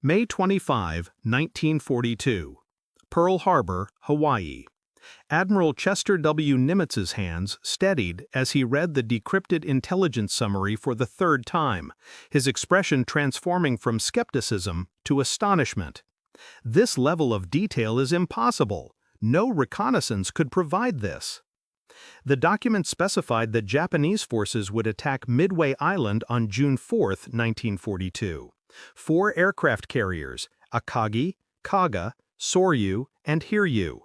May 25, 1942. Pearl Harbor, Hawaii. Admiral Chester W. Nimitz's hands steadied as he read the decrypted intelligence summary for the third time, his expression transforming from skepticism to astonishment. This level of detail is impossible. No reconnaissance could provide this. The document specified that Japanese forces would attack Midway Island on June 4, 1942. 4 aircraft carriers, Akagi, Kaga, Soryu, and Hiryu.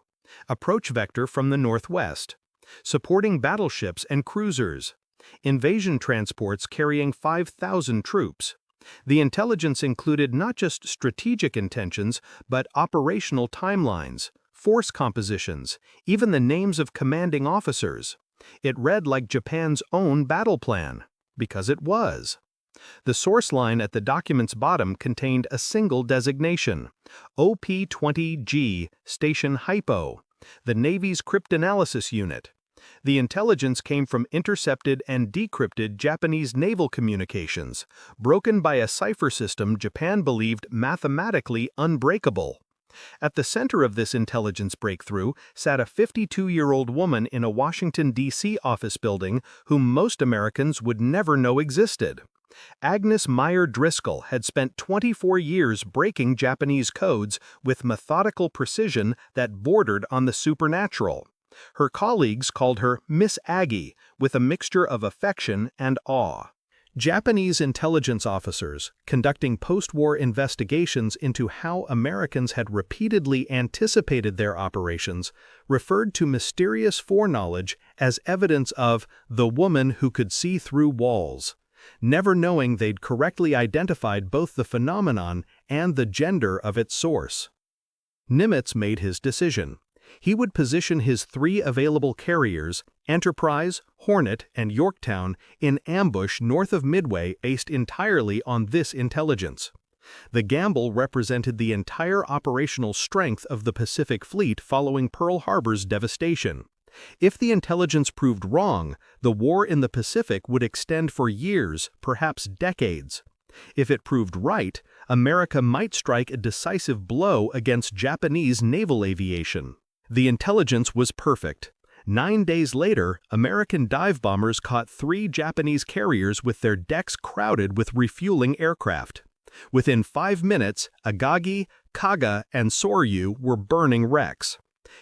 Approach vector from the northwest. Supporting battleships and cruisers. Invasion transports carrying 5,000 troops. The intelligence included not just strategic intentions, but operational timelines, force compositions, even the names of commanding officers. It read like Japan's own battle plan, because it was. The source line at the document's bottom contained a single designation, OP-20G Station Hypo, the Navy's cryptanalysis unit. The intelligence came from intercepted and decrypted Japanese naval communications, broken by a cipher system Japan believed mathematically unbreakable. At the center of this intelligence breakthrough sat a 52-year-old woman in a Washington, D.C. office building whom most Americans would never know existed. Agnes Meyer Driscoll had spent 24 years breaking Japanese codes with methodical precision that bordered on the supernatural. Her colleagues called her Miss Aggie, with a mixture of affection and awe. Japanese intelligence officers, conducting post-war investigations into how Americans had repeatedly anticipated their operations, referred to mysterious foreknowledge as evidence of the woman who could see through walls, never knowing they'd correctly identified both the phenomenon and the gender of its source. Nimitz made his decision. He would position his 3 available carriers, Enterprise, Hornet, and Yorktown, in ambush north of Midway based entirely on this intelligence. The gamble represented the entire operational strength of the Pacific Fleet following Pearl Harbor's devastation. If the intelligence proved wrong, the war in the Pacific would extend for years, perhaps decades. If it proved right, America might strike a decisive blow against Japanese naval aviation. The intelligence was perfect. 9 days later, American dive bombers caught 3 Japanese carriers with their decks crowded with refueling aircraft. Within 5 minutes, Agagi, Kaga, and Soryu were burning wrecks.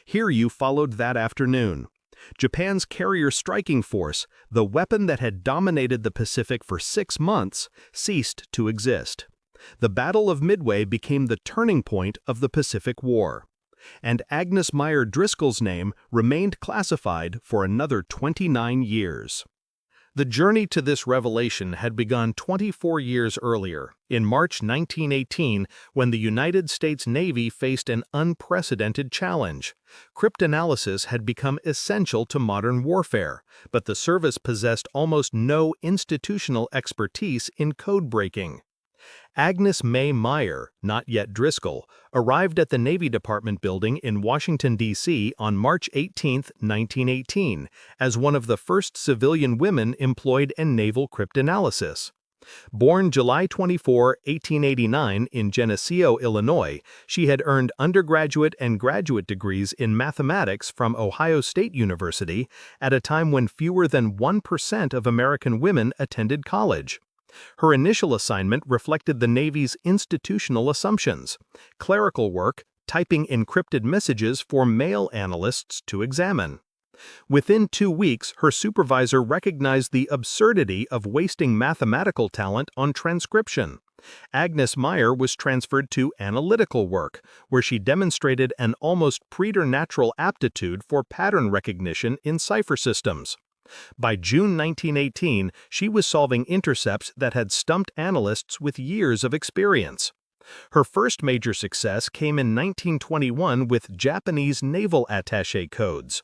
Hiryu followed that afternoon. Japan's carrier striking force, the weapon that had dominated the Pacific for 6 months, ceased to exist. The Battle of Midway became the turning point of the Pacific War. And Agnes Meyer Driscoll's name remained classified for another 29 years. The journey to this revelation had begun 24 years earlier, in March 1918, when the United States Navy faced an unprecedented challenge. Cryptanalysis had become essential to modern warfare, but the service possessed almost no institutional expertise in code breaking. Agnes May Meyer, not yet Driscoll, arrived at the Navy Department building in Washington, D.C. on March 18, 1918, as one of the first civilian women employed in naval cryptanalysis. Born July 24, 1889 in Geneseo, Illinois, she had earned undergraduate and graduate degrees in mathematics from Ohio State University at a time when fewer than 1% of American women attended college. Her initial assignment reflected the Navy's institutional assumptions: clerical work, typing encrypted messages for male analysts to examine. Within 2 weeks, her supervisor recognized the absurdity of wasting mathematical talent on transcription. Agnes Meyer was transferred to analytical work, where she demonstrated an almost preternatural aptitude for pattern recognition in cipher systems. By June 1918, she was solving intercepts that had stumped analysts with years of experience. Her first major success came in 1921 with Japanese naval attaché codes.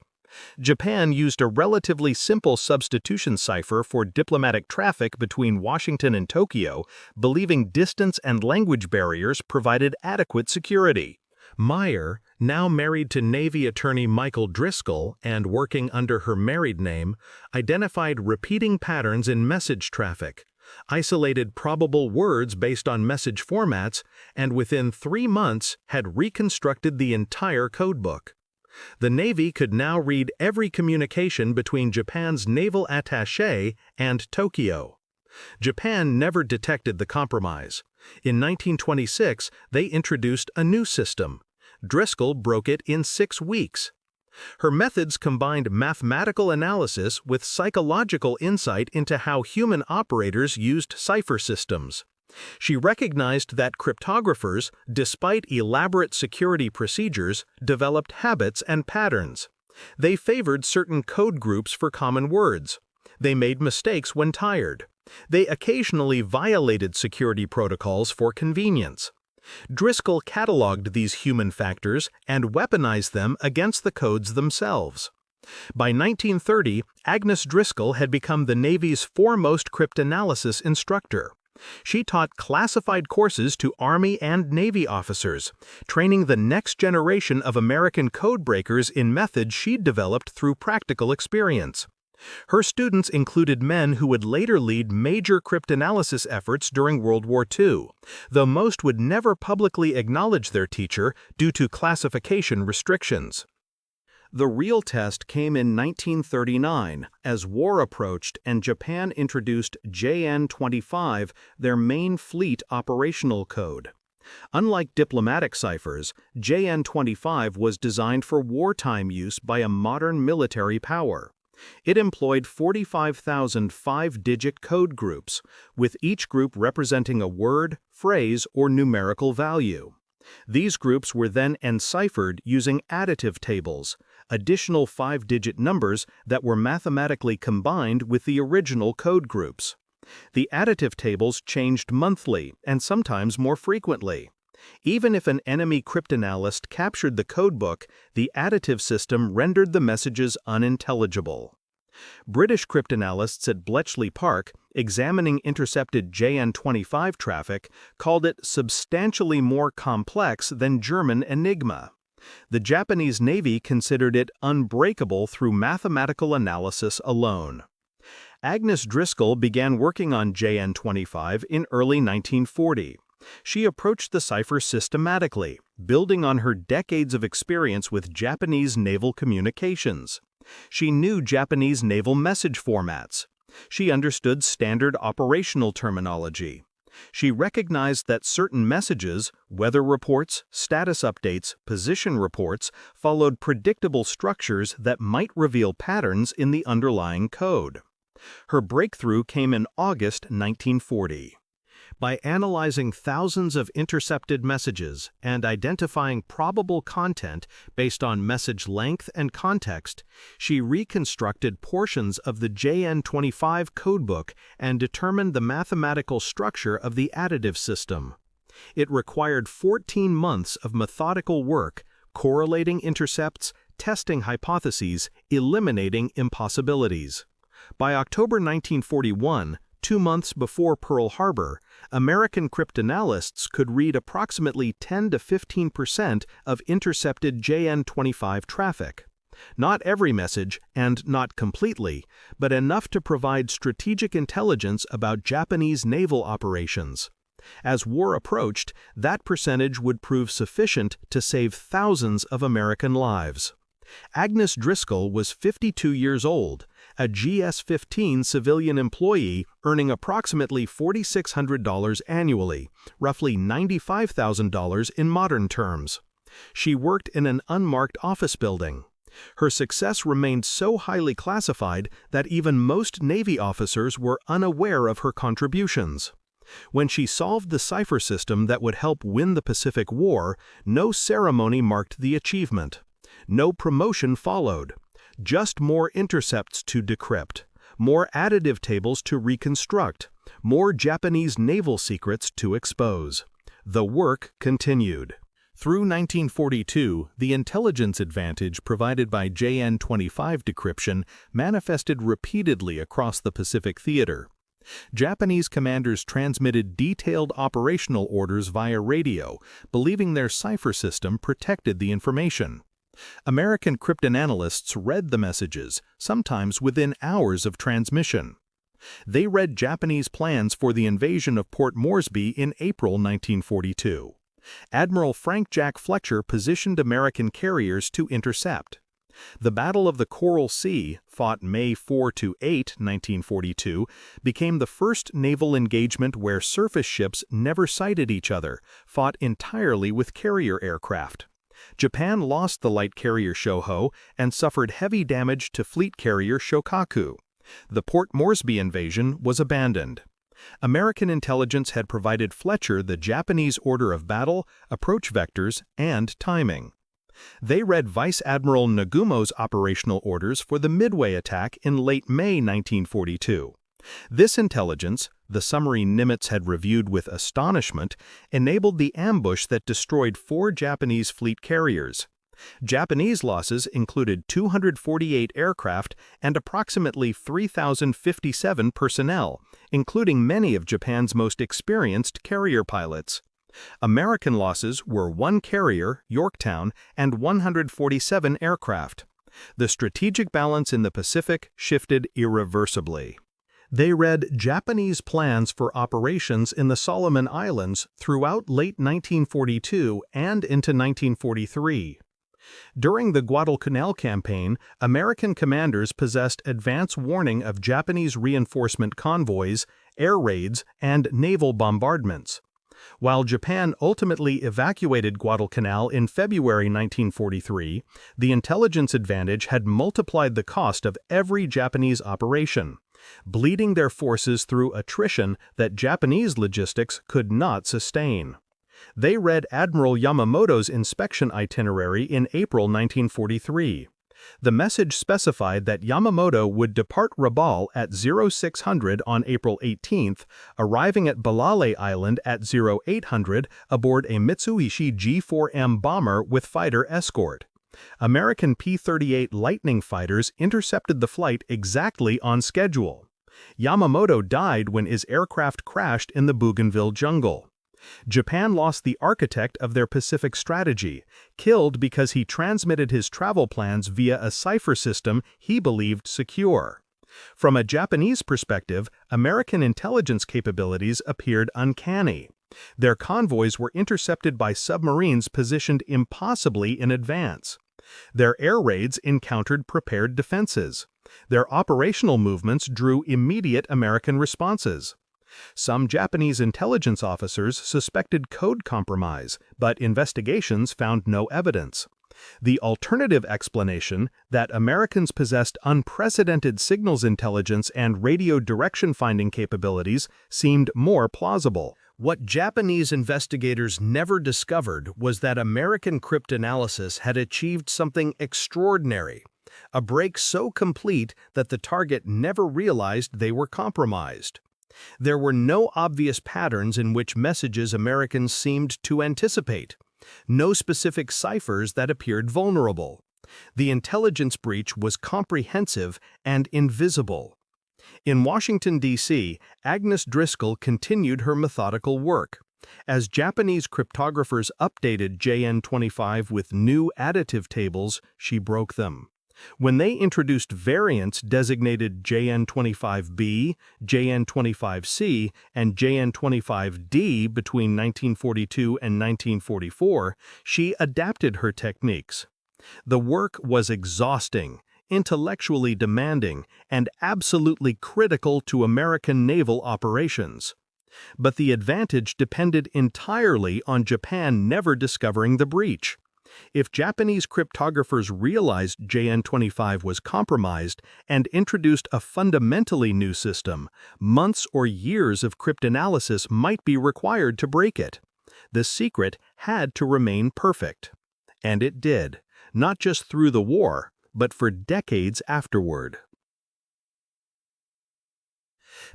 Japan used a relatively simple substitution cipher for diplomatic traffic between Washington and Tokyo, believing distance and language barriers provided adequate security. Meyer, now married to Navy attorney Michael Driscoll and working under her married name, identified repeating patterns in message traffic. isolated probable words based on message formats, and within 3 months had reconstructed the entire codebook. The Navy could now read every communication between Japan's naval attaché and Tokyo. Japan never detected the compromise. In 1926, they introduced a new system. Driscoll broke it in 6 weeks. Her methods combined mathematical analysis with psychological insight into how human operators used cipher systems. She recognized that cryptographers, despite elaborate security procedures, developed habits and patterns. They favored certain code groups for common words. They made mistakes when tired. They occasionally violated security protocols for convenience. Driscoll cataloged these human factors and weaponized them against the codes themselves. By 1930, Agnes Driscoll had become the Navy's foremost cryptanalysis instructor. She taught classified courses to Army and Navy officers, training the next generation of American codebreakers in methods she'd developed through practical experience. Her students included men who would later lead major cryptanalysis efforts during World War II, though most would never publicly acknowledge their teacher due to classification restrictions. The real test came in 1939 as war approached and Japan introduced JN-25, their main fleet operational code. Unlike diplomatic ciphers, JN-25 was designed for wartime use by a modern military power. It employed 45,000 5-digit code groups, with each group representing a word, phrase, or numerical value. These groups were then enciphered using additive tables, additional 5-digit numbers that were mathematically combined with the original code groups. The additive tables changed monthly and sometimes more frequently. Even if an enemy cryptanalyst captured the codebook, the additive system rendered the messages unintelligible. British cryptanalysts at Bletchley Park, examining intercepted JN-25 traffic, called it substantially more complex than German Enigma. The Japanese Navy considered it unbreakable through mathematical analysis alone. Agnes Driscoll began working on JN-25 in early 1940. She approached the cipher systematically, building on her decades of experience with Japanese naval communications. She knew Japanese naval message formats. She understood standard operational terminology. She recognized that certain messages, weather reports, status updates, position reports, followed predictable structures that might reveal patterns in the underlying code. Her breakthrough came in August 1940. By analyzing thousands of intercepted messages and identifying probable content based on message length and context, she reconstructed portions of the JN-25 codebook and determined the mathematical structure of the additive system. It required 14 months of methodical work, correlating intercepts, testing hypotheses, eliminating impossibilities. By October 1941, 2 months before Pearl Harbor, American cryptanalysts could read approximately 10 to 15% of intercepted JN-25 traffic. Not every message, and not completely, but enough to provide strategic intelligence about Japanese naval operations. As war approached, that percentage would prove sufficient to save thousands of American lives. Agnes Driscoll was 52 years old, a GS-15 civilian employee earning approximately $4,600 annually, roughly $95,000 in modern terms. She worked in an unmarked office building. Her success remained so highly classified that even most Navy officers were unaware of her contributions. When she solved the cipher system that would help win the Pacific War, no ceremony marked the achievement. No promotion followed. Just more intercepts to decrypt, more additive tables to reconstruct, more Japanese naval secrets to expose. The work continued. Through 1942, the intelligence advantage provided by JN-25 decryption manifested repeatedly across the Pacific theater. Japanese commanders transmitted detailed operational orders via radio, believing their cipher system protected the information. American cryptanalysts read the messages, sometimes within hours of transmission. They read Japanese plans for the invasion of Port Moresby in April 1942. Admiral Frank Jack Fletcher positioned American carriers to intercept. The Battle of the Coral Sea, fought May 4–8, 1942, became the first naval engagement where surface ships never sighted each other, fought entirely with carrier aircraft. Japan lost the light carrier Shoho and suffered heavy damage to fleet carrier Shokaku. The Port Moresby invasion was abandoned. American intelligence had provided Fletcher the Japanese order of battle, approach vectors, and timing. They read Vice Admiral Nagumo's operational orders for the Midway attack in late May 1942. This intelligence, the submarine Nimitz had reviewed with astonishment, enabled the ambush that destroyed 4 Japanese fleet carriers. Japanese losses included 248 aircraft and approximately 3,057 personnel, including many of Japan's most experienced carrier pilots. American losses were 1 carrier, Yorktown, and 147 aircraft. The strategic balance in the Pacific shifted irreversibly. They read Japanese plans for operations in the Solomon Islands throughout late 1942 and into 1943. During the Guadalcanal campaign, American commanders possessed advance warning of Japanese reinforcement convoys, air raids, and naval bombardments. While Japan ultimately evacuated Guadalcanal in February 1943, the intelligence advantage had multiplied the cost of every Japanese operation, bleeding their forces through attrition that Japanese logistics could not sustain. They read Admiral Yamamoto's inspection itinerary in April 1943. The message specified that Yamamoto would depart Rabaul at 0600 on April 18th, arriving at Balale Island at 0800 aboard a Mitsubishi G4M bomber with fighter escort. American P-38 Lightning fighters intercepted the flight exactly on schedule. Yamamoto died when his aircraft crashed in the Bougainville jungle. Japan lost the architect of their Pacific strategy, killed because he transmitted his travel plans via a cipher system he believed secure. From a Japanese perspective, American intelligence capabilities appeared uncanny. Their convoys were intercepted by submarines positioned impossibly in advance. Their air raids encountered prepared defenses. Their operational movements drew immediate American responses. Some Japanese intelligence officers suspected code compromise, but investigations found no evidence. The alternative explanation, that Americans possessed unprecedented signals intelligence and radio direction finding capabilities, seemed more plausible. What Japanese investigators never discovered was that American cryptanalysis had achieved something extraordinary, a break so complete that the target never realized they were compromised. There were no obvious patterns in which messages Americans seemed to anticipate, no specific ciphers that appeared vulnerable. The intelligence breach was comprehensive and invisible. In Washington, D.C., Agnes Driscoll continued her methodical work. As Japanese cryptographers updated JN-25 with new additive tables, she broke them. When they introduced variants designated JN-25B, JN-25C, and JN-25D between 1942 and 1944, she adapted her techniques. The work was exhausting, intellectually demanding, and absolutely critical to American naval operations. But the advantage depended entirely on Japan never discovering the breach. If Japanese cryptographers realized JN-25 was compromised and introduced a fundamentally new system, months or years of cryptanalysis might be required to break it. The secret had to remain perfect. And it did, not just through the war, but for decades afterward.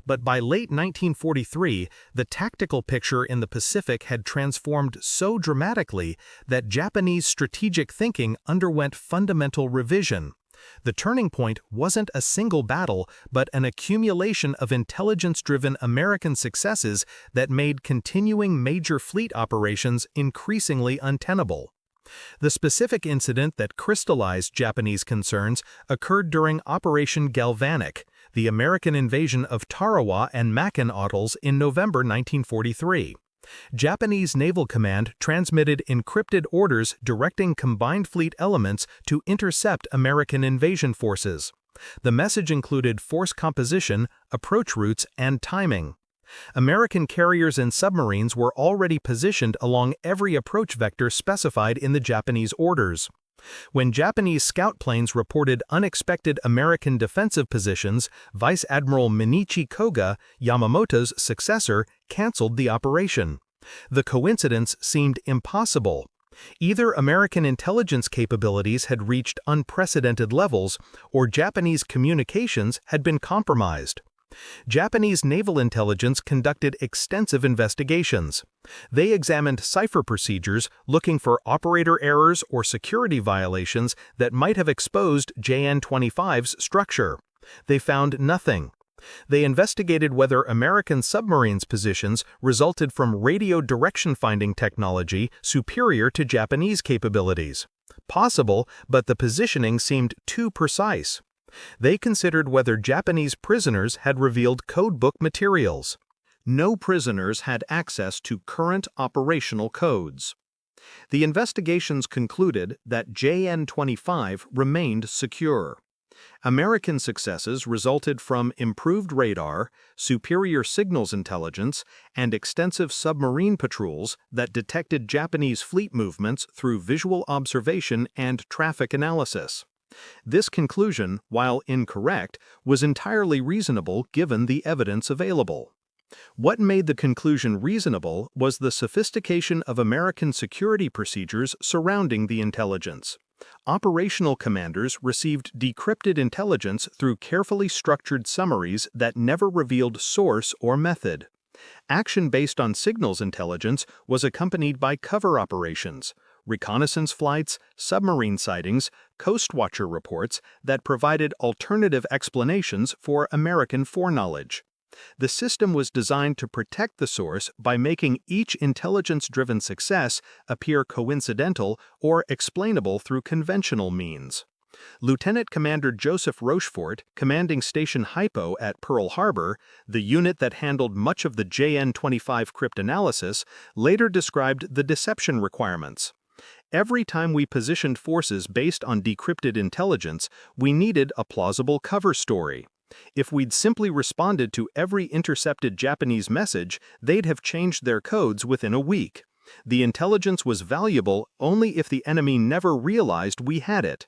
But by late 1943, the tactical picture in the Pacific had transformed so dramatically that Japanese strategic thinking underwent fundamental revision. The turning point wasn't a single battle, but an accumulation of intelligence-driven American successes that made continuing major fleet operations increasingly untenable. The specific incident that crystallized Japanese concerns occurred during Operation Galvanic, the American invasion of Tarawa and Makin atolls in November 1943. Japanese Naval Command transmitted encrypted orders directing combined fleet elements to intercept American invasion forces. The message included force composition, approach routes, and timing. American carriers and submarines were already positioned along every approach vector specified in the Japanese orders. When Japanese scout planes reported unexpected American defensive positions, Vice Admiral Minichi Koga, Yamamoto's successor, canceled the operation. The coincidence seemed impossible. Either American intelligence capabilities had reached unprecedented levels, or Japanese communications had been compromised. Japanese naval intelligence conducted extensive investigations. They examined cipher procedures looking for operator errors or security violations that might have exposed JN-25's structure. They found nothing. They investigated whether American submarines' positions resulted from radio direction finding technology superior to Japanese capabilities. Possible, but the positioning seemed too precise. They considered whether Japanese prisoners had revealed codebook materials. No prisoners had access to current operational codes. The investigations concluded that JN-25 remained secure. American successes resulted from improved radar, superior signals intelligence, and extensive submarine patrols that detected Japanese fleet movements through visual observation and traffic analysis. This conclusion, while incorrect, was entirely reasonable given the evidence available. What made the conclusion reasonable was the sophistication of American security procedures surrounding the intelligence. Operational commanders received decrypted intelligence through carefully structured summaries that never revealed source or method. Action based on signals intelligence was accompanied by cover operations, reconnaissance flights, submarine sightings, Coast Watcher reports that provided alternative explanations for American foreknowledge. The system was designed to protect the source by making each intelligence-driven success appear coincidental or explainable through conventional means. Lieutenant Commander Joseph Rochefort, commanding Station Hypo at Pearl Harbor, the unit that handled much of the JN-25 cryptanalysis, later described the deception requirements. Every time we positioned forces based on decrypted intelligence, we needed a plausible cover story. If we'd simply responded to every intercepted Japanese message, they'd have changed their codes within a week. The intelligence was valuable only if the enemy never realized we had it.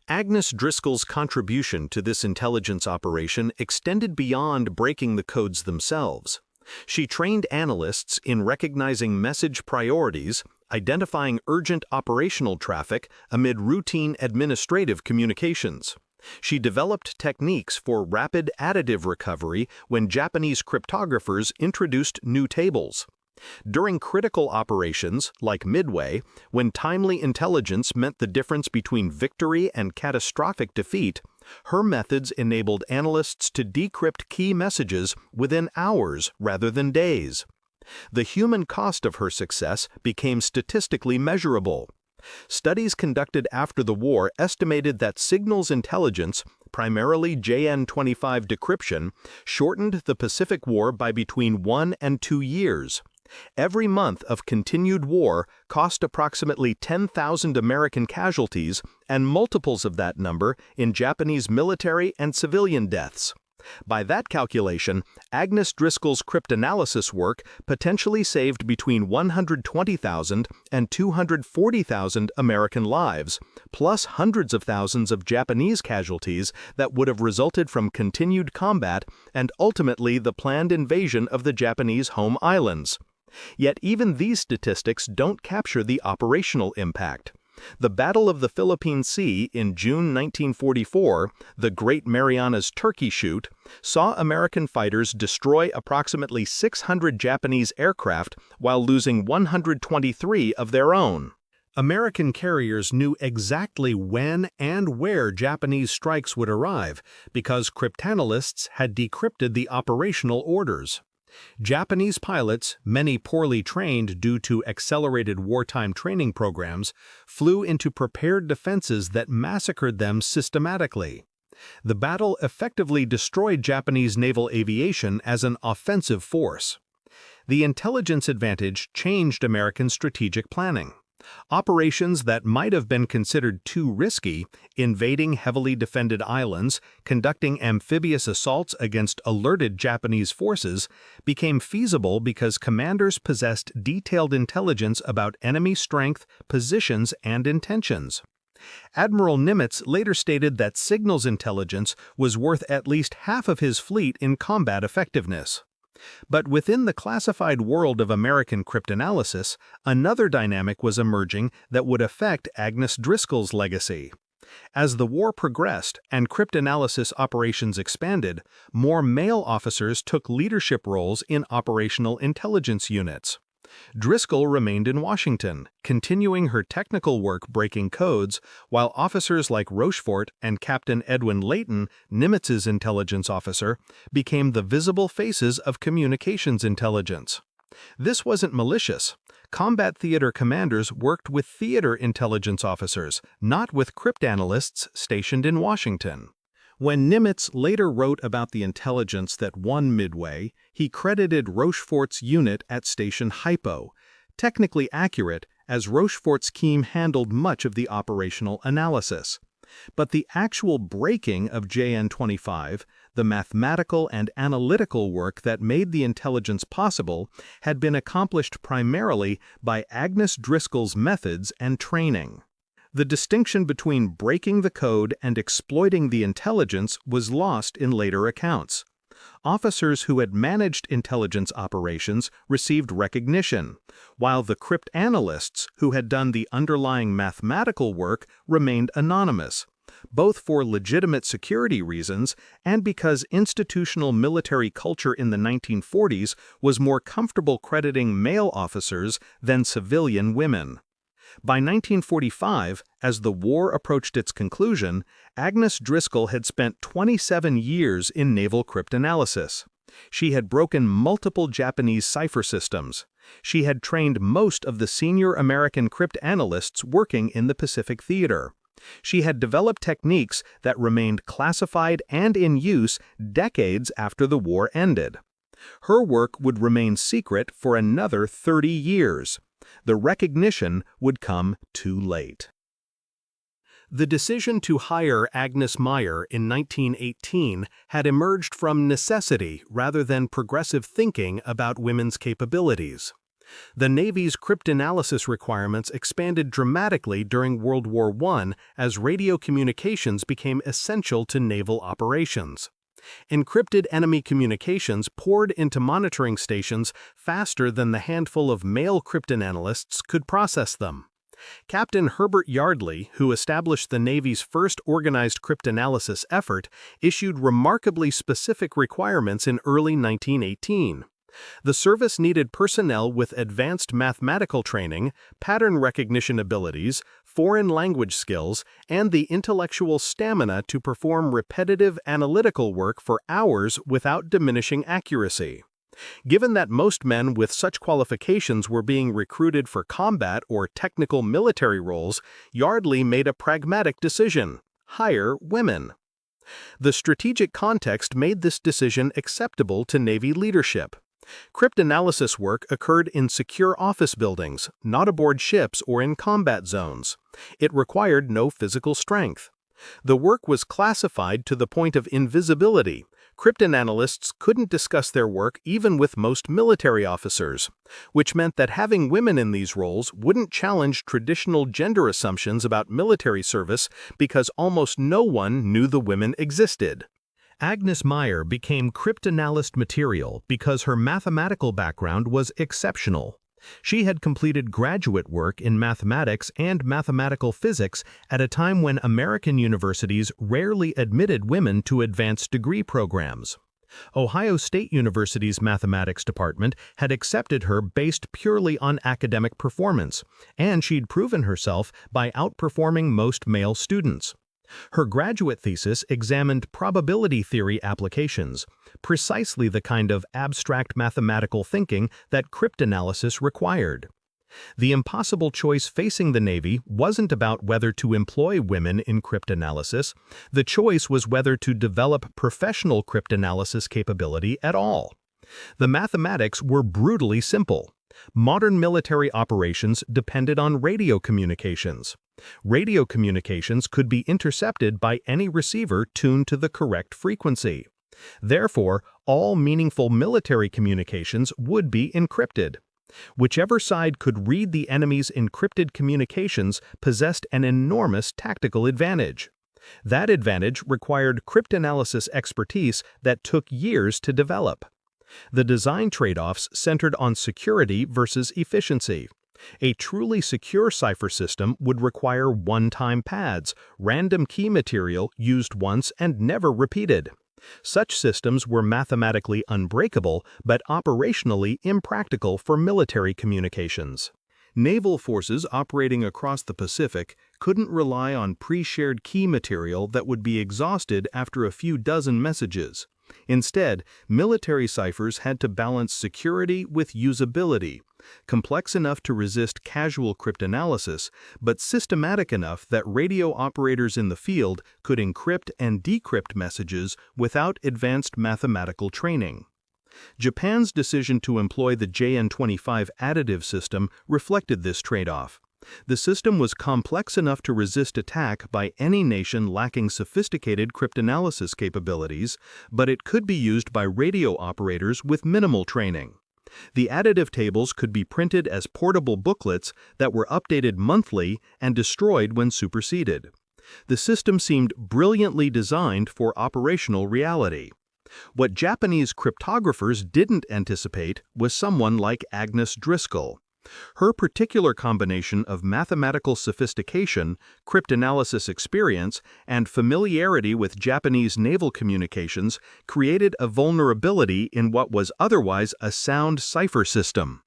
Agnes Driscoll's contribution to this intelligence operation extended beyond breaking the codes themselves. She trained analysts in recognizing message priorities, identifying urgent operational traffic amid routine administrative communications. She developed techniques for rapid additive recovery when Japanese cryptographers introduced new tables. During critical operations, like Midway, when timely intelligence meant the difference between victory and catastrophic defeat, her methods enabled analysts to decrypt key messages within hours rather than days. The human cost of her success became statistically measurable. Studies conducted after the war estimated that signals intelligence, primarily JN-25 decryption, shortened the Pacific War by between 1 and 2 years. Every month of continued war cost approximately 10,000 American casualties and multiples of that number in Japanese military and civilian deaths. By that calculation, Agnes Driscoll's cryptanalysis work potentially saved between 120,000 and 240,000 American lives, plus hundreds of thousands of Japanese casualties that would have resulted from continued combat and ultimately the planned invasion of the Japanese home islands. Yet even these statistics don't capture the operational impact. The Battle of the Philippine Sea in June 1944, the Great Marianas Turkey Shoot, saw American fighters destroy approximately 600 Japanese aircraft while losing 123 of their own. American carriers knew exactly when and where Japanese strikes would arrive because cryptanalysts had decrypted the operational orders. Japanese pilots, many poorly trained due to accelerated wartime training programs, flew into prepared defenses that massacred them systematically. The battle effectively destroyed Japanese naval aviation as an offensive force. The intelligence advantage changed American strategic planning. Operations that might have been considered too risky, invading heavily defended islands, conducting amphibious assaults against alerted Japanese forces, became feasible because commanders possessed detailed intelligence about enemy strength, positions, and intentions. Admiral Nimitz later stated that signals intelligence was worth at least half of his fleet in combat effectiveness. But within the classified world of American cryptanalysis, another dynamic was emerging that would affect Agnes Driscoll's legacy. As the war progressed and cryptanalysis operations expanded, more male officers took leadership roles in operational intelligence units. Driscoll remained in Washington, continuing her technical work breaking codes, while officers like Rochefort and Captain Edwin Layton, Nimitz's intelligence officer, became the visible faces of communications intelligence. This wasn't malicious. Combat theater commanders worked with theater intelligence officers, not with cryptanalysts stationed in Washington. When Nimitz later wrote about the intelligence that won Midway, he credited Rochefort's unit at Station Hypo, technically accurate as Rochefort's team handled much of the operational analysis. But the actual breaking of JN-25, the mathematical and analytical work that made the intelligence possible, had been accomplished primarily by Agnes Driscoll's methods and training. The distinction between breaking the code and exploiting the intelligence was lost in later accounts. Officers who had managed intelligence operations received recognition, while the cryptanalysts who had done the underlying mathematical work remained anonymous, both for legitimate security reasons and because institutional military culture in the 1940s was more comfortable crediting male officers than civilian women. By 1945, as the war approached its conclusion, Agnes Driscoll had spent 27 years in naval cryptanalysis. She had broken multiple Japanese cipher systems. She had trained most of the senior American cryptanalysts working in the Pacific Theater. She had developed techniques that remained classified and in use decades after the war ended. Her work would remain secret for another 30 years. The recognition would come too late. The decision to hire Agnes Meyer in 1918 had emerged from necessity rather than progressive thinking about women's capabilities. The Navy's cryptanalysis requirements expanded dramatically during World War I as radio communications became essential to naval operations. Encrypted enemy communications poured into monitoring stations faster than the handful of male cryptanalysts could process them. Captain Herbert Yardley, who established the Navy's first organized cryptanalysis effort, issued remarkably specific requirements in early 1918. The service needed personnel with advanced mathematical training, pattern recognition abilities, foreign language skills, and the intellectual stamina to perform repetitive analytical work for hours without diminishing accuracy. Given that most men with such qualifications were being recruited for combat or technical military roles, Yardley made a pragmatic decision: hire women. The strategic context made this decision acceptable to Navy leadership. Cryptanalysis work occurred in secure office buildings, not aboard ships or in combat zones. It required no physical strength. The work was classified to the point of invisibility. Cryptanalysts couldn't discuss their work even with most military officers, which meant that having women in these roles wouldn't challenge traditional gender assumptions about military service because almost no one knew the women existed. Agnes Meyer became cryptanalyst material because her mathematical background was exceptional. She had completed graduate work in mathematics and mathematical physics at a time when American universities rarely admitted women to advanced degree programs. Ohio State University's mathematics department had accepted her based purely on academic performance, and she'd proven herself by outperforming most male students. Her graduate thesis examined probability theory applications, precisely the kind of abstract mathematical thinking that cryptanalysis required. The impossible choice facing the Navy wasn't about whether to employ women in cryptanalysis. The choice was whether to develop professional cryptanalysis capability at all. The mathematics were brutally simple. Modern military operations depended on radio communications. Radio communications could be intercepted by any receiver tuned to the correct frequency. Therefore, all meaningful military communications would be encrypted. Whichever side could read the enemy's encrypted communications possessed an enormous tactical advantage. That advantage required cryptanalysis expertise that took years to develop. The design trade-offs centered on security versus efficiency. A truly secure cipher system would require one-time pads, random key material used once and never repeated. Such systems were mathematically unbreakable but operationally impractical for military communications. Naval forces operating across the Pacific couldn't rely on pre-shared key material that would be exhausted after a few dozen messages. Instead, military ciphers had to balance security with usability, complex enough to resist casual cryptanalysis, but systematic enough that radio operators in the field could encrypt and decrypt messages without advanced mathematical training. Japan's decision to employ the JN-25 additive system reflected this trade-off. The system was complex enough to resist attack by any nation lacking sophisticated cryptanalysis capabilities, but it could be used by radio operators with minimal training. The additive tables could be printed as portable booklets that were updated monthly and destroyed when superseded. The system seemed brilliantly designed for operational reality. What Japanese cryptographers didn't anticipate was someone like Agnes Driscoll. Her particular combination of mathematical sophistication, cryptanalysis experience, and familiarity with Japanese naval communications created a vulnerability in what was otherwise a sound cipher system.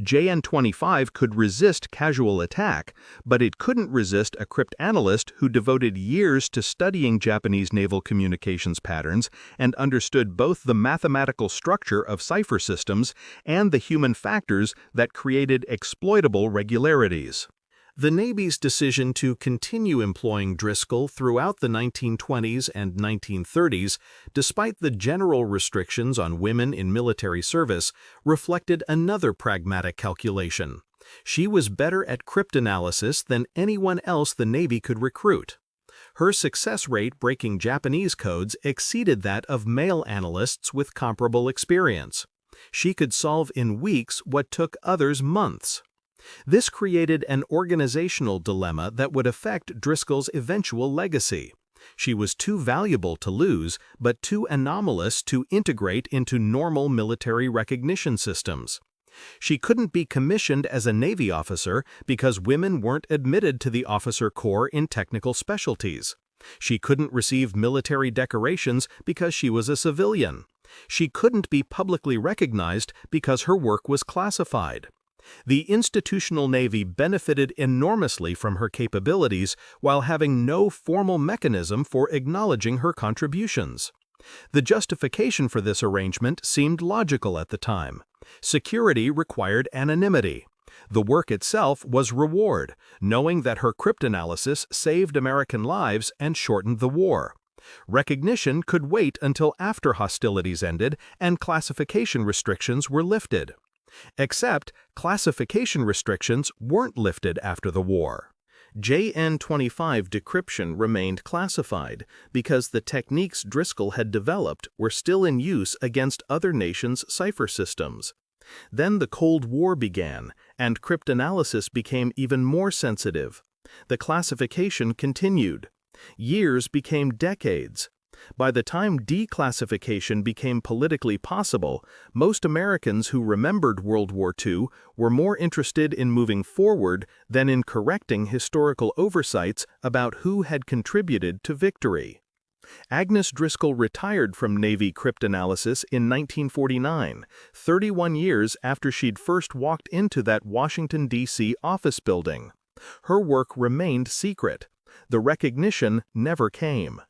JN-25 could resist casual attack, but it couldn't resist a cryptanalyst who devoted years to studying Japanese naval communications patterns and understood both the mathematical structure of cipher systems and the human factors that created exploitable regularities. The Navy's decision to continue employing Driscoll throughout the 1920s and 1930s, despite the general restrictions on women in military service, reflected another pragmatic calculation. She was better at cryptanalysis than anyone else the Navy could recruit. Her success rate breaking Japanese codes exceeded that of male analysts with comparable experience. She could solve in weeks what took others months. This created an organizational dilemma that would affect Driscoll's eventual legacy. She was too valuable to lose, but too anomalous to integrate into normal military recognition systems. She couldn't be commissioned as a Navy officer because women weren't admitted to the officer corps in technical specialties. She couldn't receive military decorations because she was a civilian. She couldn't be publicly recognized because her work was classified. The institutional Navy benefited enormously from her capabilities while having no formal mechanism for acknowledging her contributions. The justification for this arrangement seemed logical at the time. Security required anonymity. The work itself was reward, knowing that her cryptanalysis saved American lives and shortened the war. Recognition could wait until after hostilities ended and classification restrictions were lifted. Except, classification restrictions weren't lifted after the war. JN-25 decryption remained classified because the techniques Driscoll had developed were still in use against other nations' cipher systems. Then the Cold War began, and cryptanalysis became even more sensitive. The classification continued. Years became decades. By the time declassification became politically possible, most Americans who remembered World War II were more interested in moving forward than in correcting historical oversights about who had contributed to victory. Agnes Driscoll retired from Navy cryptanalysis in 1949, 31 years after she'd first walked into that Washington, D.C. office building. Her work remained secret. The recognition never came.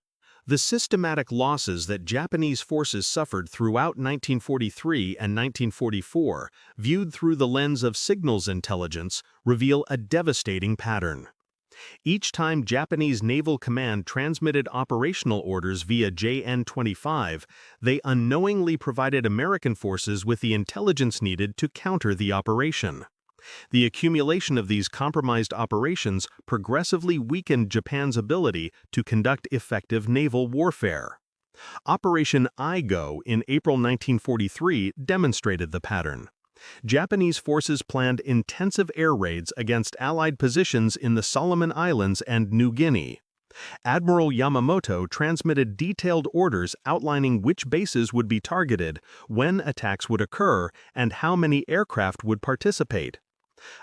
The systematic losses that Japanese forces suffered throughout 1943 and 1944, viewed through the lens of signals intelligence, reveal a devastating pattern. Each time Japanese Naval Command transmitted operational orders via JN-25, they unknowingly provided American forces with the intelligence needed to counter the operation. The accumulation of these compromised operations progressively weakened Japan's ability to conduct effective naval warfare. Operation I-Go in April 1943 demonstrated the pattern. Japanese forces planned intensive air raids against Allied positions in the Solomon Islands and New Guinea. Admiral Yamamoto transmitted detailed orders outlining which bases would be targeted, when attacks would occur, and how many aircraft would participate.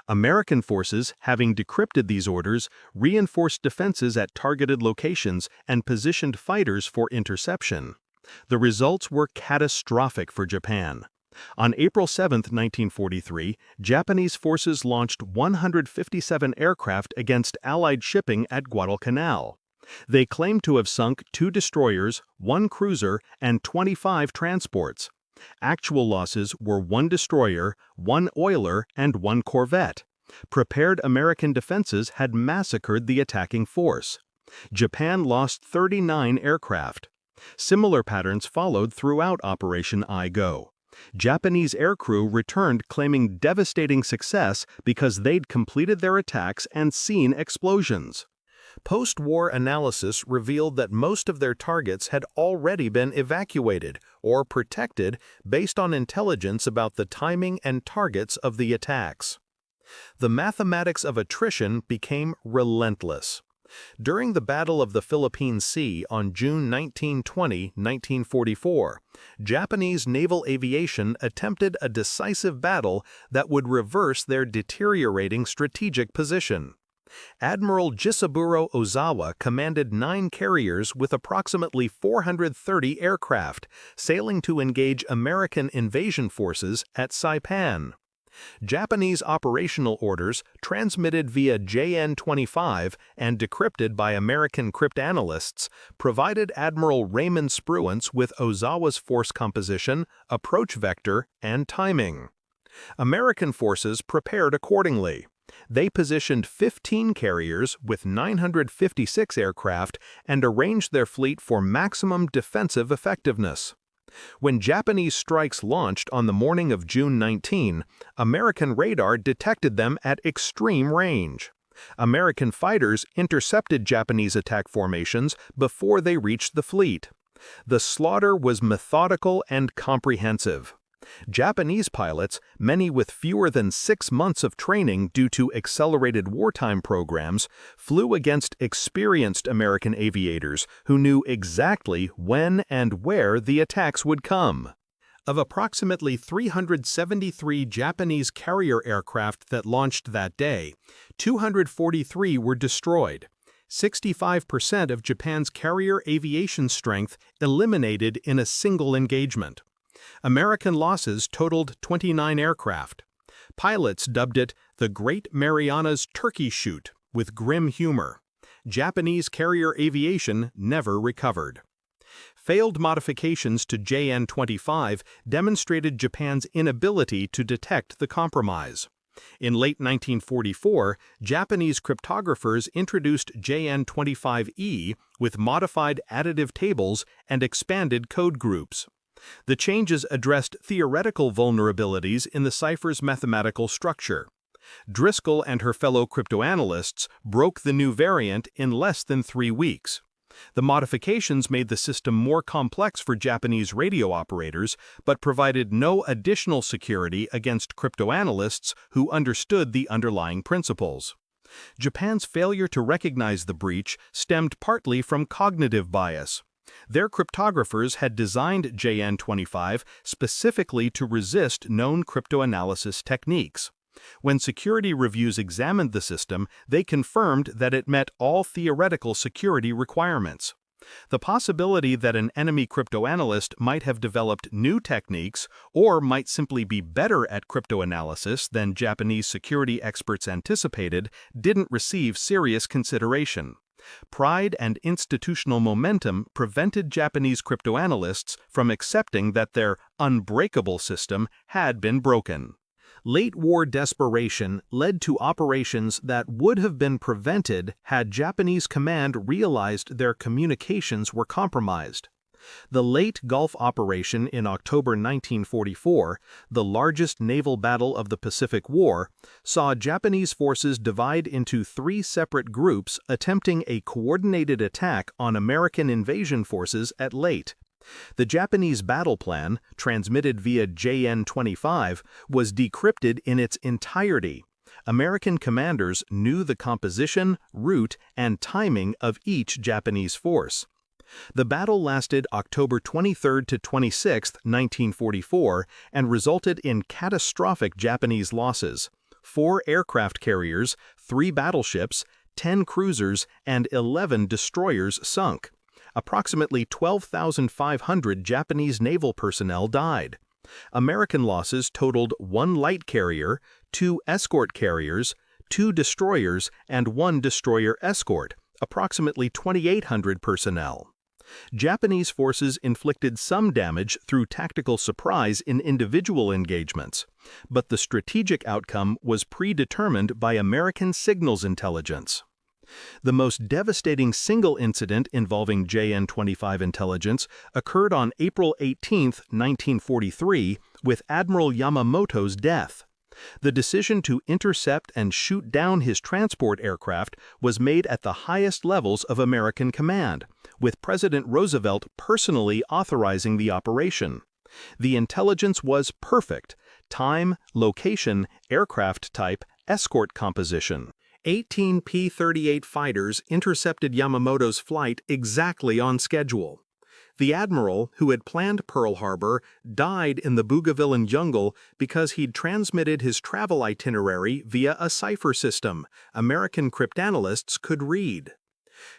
American forces, having decrypted these orders, reinforced defenses at targeted locations and positioned fighters for interception. The results were catastrophic for Japan. On April 7, 1943, Japanese forces launched 157 aircraft against Allied shipping at Guadalcanal. They claimed to have sunk 2 destroyers, 1 cruiser, and 25 transports. Actual losses were 1 destroyer, 1 oiler, and 1 corvette. Prepared American defenses had massacred the attacking force. Japan lost 39 aircraft. Similar patterns followed throughout Operation I-Go. Japanese aircrew returned claiming devastating success because they'd completed their attacks and seen explosions. Post-war analysis revealed that most of their targets had already been evacuated or protected based on intelligence about the timing and targets of the attacks. The mathematics of attrition became relentless. During the Battle of the Philippine Sea on June 19-20, 1944, Japanese naval aviation attempted a decisive battle that would reverse their deteriorating strategic position. Admiral Jisaburo Ozawa commanded 9 carriers with approximately 430 aircraft, sailing to engage American invasion forces at Saipan. Japanese operational orders, transmitted via JN-25 and decrypted by American cryptanalysts, provided Admiral Raymond Spruance with Ozawa's force composition, approach vector, and timing. American forces prepared accordingly. They positioned 15 carriers with 956 aircraft and arranged their fleet for maximum defensive effectiveness. When Japanese strikes launched on the morning of June 19, American radar detected them at extreme range. American fighters intercepted Japanese attack formations before they reached the fleet. The slaughter was methodical and comprehensive. Japanese pilots, many with fewer than 6 months of training due to accelerated wartime programs, flew against experienced American aviators who knew exactly when and where the attacks would come. Of approximately 373 Japanese carrier aircraft that launched that day, 243 were destroyed. 65% of Japan's carrier aviation strength eliminated in a single engagement. American losses totaled 29 aircraft. Pilots dubbed it the Great Marianas Turkey Shoot with grim humor. Japanese carrier aviation never recovered. Failed modifications to JN-25 demonstrated Japan's inability to detect the compromise. In late 1944, Japanese cryptographers introduced JN-25E with modified additive tables and expanded code groups. The changes addressed theoretical vulnerabilities in the cipher's mathematical structure. Driscoll and her fellow cryptoanalysts broke the new variant in less than 3 weeks. The modifications made the system more complex for Japanese radio operators, but provided no additional security against cryptoanalysts who understood the underlying principles. Japan's failure to recognize the breach stemmed partly from cognitive bias. Their cryptographers had designed JN-25 specifically to resist known cryptoanalysis techniques. When security reviews examined the system, they confirmed that it met all theoretical security requirements. The possibility that an enemy cryptoanalyst might have developed new techniques or might simply be better at cryptoanalysis than Japanese security experts anticipated didn't receive serious consideration. Pride and institutional momentum prevented Japanese cryptoanalysts from accepting that their unbreakable system had been broken. Late war desperation led to operations that would have been prevented had Japanese command realized their communications were compromised. The late Gulf operation in October 1944, the largest naval battle of the Pacific War, saw Japanese forces divide into three separate groups attempting a coordinated attack on American invasion forces at Leyte. The Japanese battle plan, transmitted via JN-25, was decrypted in its entirety. American commanders knew the composition, route, and timing of each Japanese force. The battle lasted October 23 to 26, 1944, and resulted in catastrophic Japanese losses: 4 aircraft carriers, 3 battleships, 10 cruisers, and 11 destroyers sunk. Approximately 12,500 Japanese naval personnel died. American losses totaled 1 light carrier, 2 escort carriers, 2 destroyers, and 1 destroyer escort, approximately 2,800 personnel. Japanese forces inflicted some damage through tactical surprise in individual engagements, but the strategic outcome was predetermined by American signals intelligence. The most devastating single incident involving JN-25 intelligence occurred on April 18, 1943, with Admiral Yamamoto's death. The decision to intercept and shoot down his transport aircraft was made at the highest levels of American command, with President Roosevelt personally authorizing the operation. The intelligence was perfect: time, location, aircraft type, escort composition. 18 P-38 fighters intercepted Yamamoto's flight exactly on schedule. The admiral, who had planned Pearl Harbor, died in the Bougainvillean jungle because he'd transmitted his travel itinerary via a cipher system American cryptanalysts could read.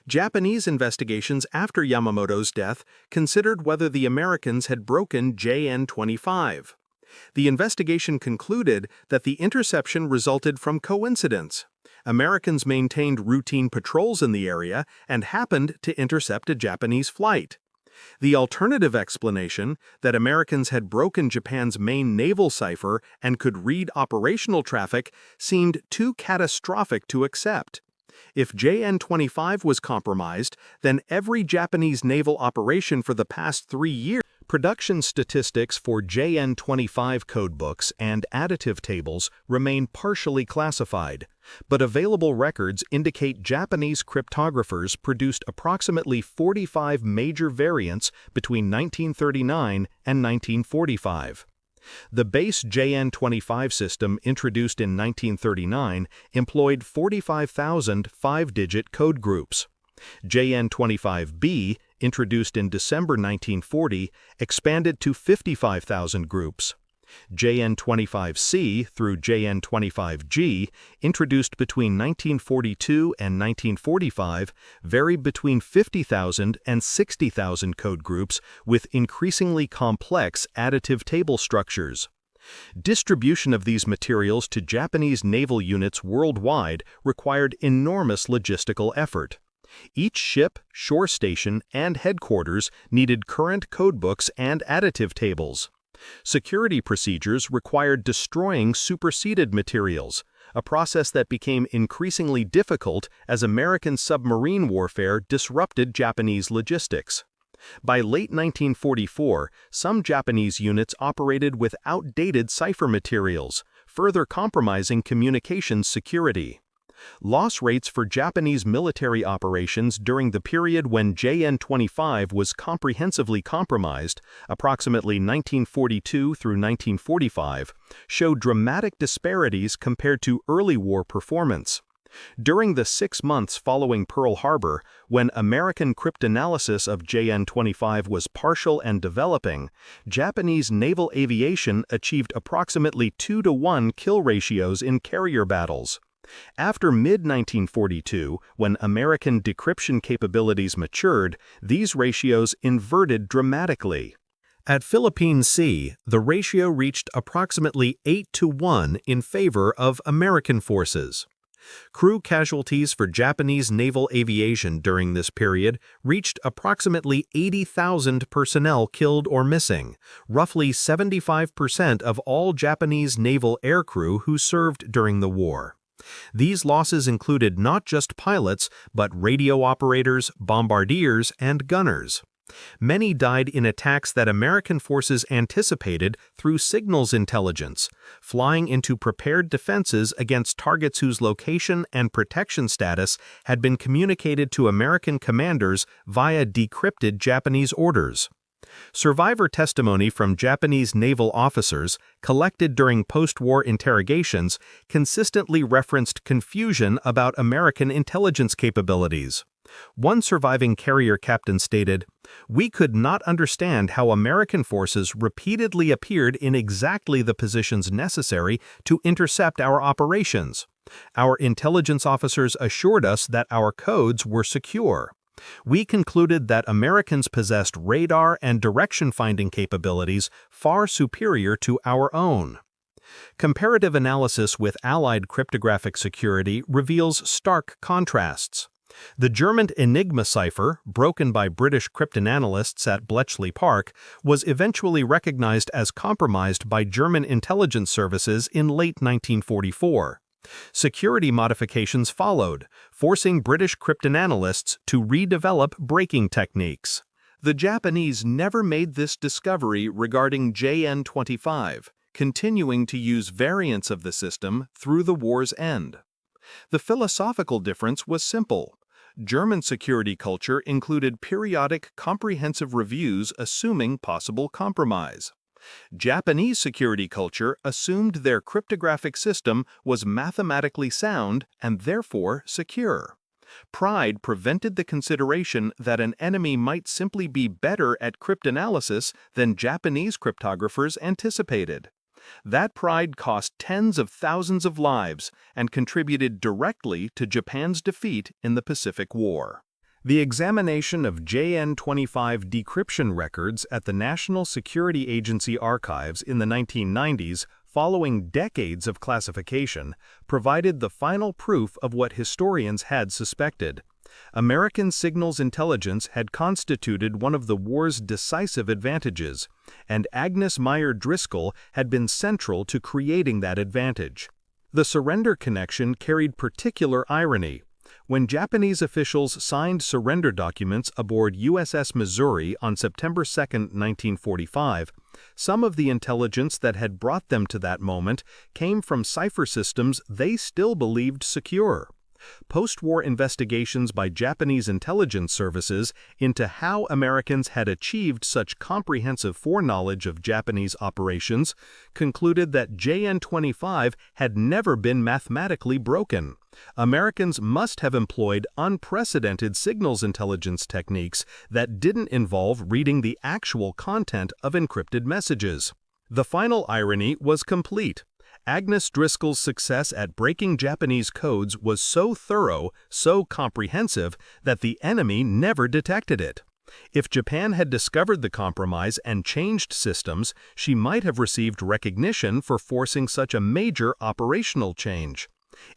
Japanese investigations after Yamamoto's death considered whether the Americans had broken JN-25. The investigation concluded that the interception resulted from coincidence. Americans maintained routine patrols in the area and happened to intercept a Japanese flight. The alternative explanation, that Americans had broken Japan's main naval cipher and could read operational traffic, seemed too catastrophic to accept. If JN-25 was compromised, then every Japanese naval operation for the past 3 years. Production statistics for JN-25 codebooks and additive tables remain partially classified, but available records indicate Japanese cryptographers produced approximately 45 major variants between 1939 and 1945. The base JN-25 system introduced in 1939 employed 45,000 5-digit code groups. JN-25B, introduced in December 1940, expanded to 55,000 groups. JN-25C through JN-25G, introduced between 1942 and 1945, varied between 50,000 and 60,000 code groups with increasingly complex additive table structures. Distribution of these materials to Japanese naval units worldwide required enormous logistical effort. Each ship, shore station, and headquarters needed current codebooks and additive tables. Security procedures required destroying superseded materials, a process that became increasingly difficult as American submarine warfare disrupted Japanese logistics. By late 1944, some Japanese units operated with outdated cipher materials, further compromising communications security. Loss rates for Japanese military operations during the period when JN-25 was comprehensively compromised, approximately 1942 through 1945, show dramatic disparities compared to early war performance. During the 6 months following Pearl Harbor, when American cryptanalysis of JN-25 was partial and developing, Japanese naval aviation achieved approximately 2-to-1 kill ratios in carrier battles. After mid-1942, when American decryption capabilities matured, these ratios inverted dramatically. At Philippine Sea, the ratio reached approximately 8-to-1 in favor of American forces. Crew casualties for Japanese naval aviation during this period reached approximately 80,000 personnel killed or missing, roughly 75% of all Japanese naval aircrew who served during the war. These losses included not just pilots, but radio operators, bombardiers, and gunners. Many died in attacks that American forces anticipated through signals intelligence, flying into prepared defenses against targets whose location and protection status had been communicated to American commanders via decrypted Japanese orders. Survivor testimony from Japanese naval officers, collected during post-war interrogations, consistently referenced confusion about American intelligence capabilities. One surviving carrier captain stated, "We could not understand how American forces repeatedly appeared in exactly the positions necessary to intercept our operations. Our intelligence officers assured us that our codes were secure. We concluded that Americans possessed radar and direction-finding capabilities far superior to our own." Comparative analysis with Allied cryptographic security reveals stark contrasts. The German Enigma cipher, broken by British cryptanalysts at Bletchley Park, was eventually recognized as compromised by German intelligence services in late 1944. Security modifications followed, forcing British cryptanalysts to redevelop breaking techniques. The Japanese never made this discovery regarding JN-25, continuing to use variants of the system through the war's end. The philosophical difference was simple. German security culture included periodic, comprehensive reviews assuming possible compromise. Japanese security culture assumed their cryptographic system was mathematically sound and therefore secure. Pride prevented the consideration that an enemy might simply be better at cryptanalysis than Japanese cryptographers anticipated. That pride cost tens of thousands of lives and contributed directly to Japan's defeat in the Pacific War. The examination of JN-25 decryption records at the National Security Agency archives in the 1990s, following decades of classification, provided the final proof of what historians had suspected. American signals intelligence had constituted one of the war's decisive advantages, and Agnes Meyer Driscoll had been central to creating that advantage. The surrender connection carried particular irony. When Japanese officials signed surrender documents aboard USS Missouri on September 2, 1945, some of the intelligence that had brought them to that moment came from cipher systems they still believed secure. Post-war investigations by Japanese intelligence services into how Americans had achieved such comprehensive foreknowledge of Japanese operations concluded that JN-25 had never been mathematically broken. Americans must have employed unprecedented signals intelligence techniques that didn't involve reading the actual content of encrypted messages. The final irony was complete. Agnes Driscoll's success at breaking Japanese codes was so thorough, so comprehensive, that the enemy never detected it. If Japan had discovered the compromise and changed systems, she might have received recognition for forcing such a major operational change.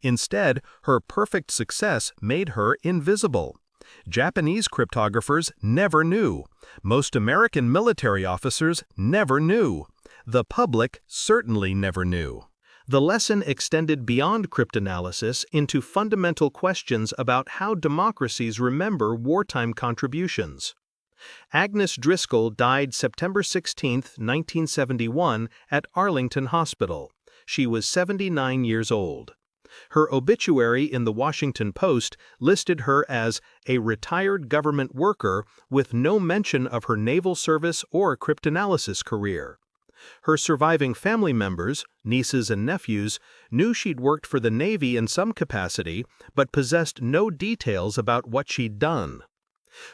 Instead, her perfect success made her invisible. Japanese cryptographers never knew. Most American military officers never knew. The public certainly never knew. The lesson extended beyond cryptanalysis into fundamental questions about how democracies remember wartime contributions. Agnes Driscoll died September 16, 1971, at Arlington Hospital. She was 79 years old. Her obituary in the Washington Post listed her as a retired government worker with no mention of her naval service or cryptanalysis career. Her surviving family members, nieces and nephews, knew she'd worked for the Navy in some capacity, but possessed no details about what she'd done.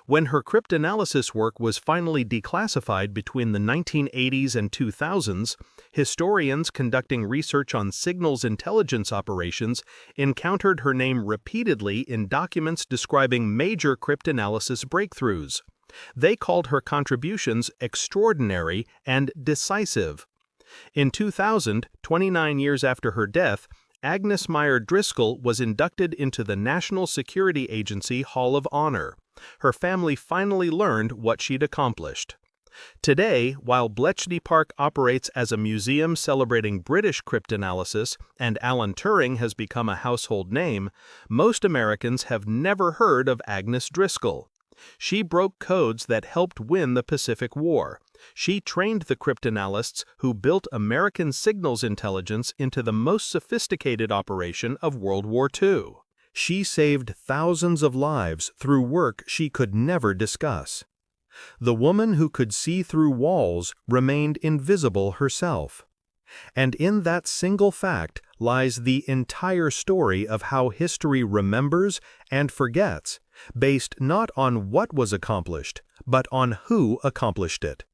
When her cryptanalysis work was finally declassified between the 1980s and 2000s, historians conducting research on signals intelligence operations encountered her name repeatedly in documents describing major cryptanalysis breakthroughs. They called her contributions extraordinary and decisive. In 2000, 29 years after her death, Agnes Meyer Driscoll was inducted into the National Security Agency Hall of Honor. Her family finally learned what she'd accomplished. Today, while Bletchley Park operates as a museum celebrating British cryptanalysis and Alan Turing has become a household name, most Americans have never heard of Agnes Driscoll. She broke codes that helped win the Pacific War. She trained the cryptanalysts who built American signals intelligence into the most sophisticated operation of World War II. She saved thousands of lives through work she could never discuss. The woman who could see through walls remained invisible herself. And in that single fact lies the entire story of how history remembers and forgets, based not on what was accomplished, but on who accomplished it.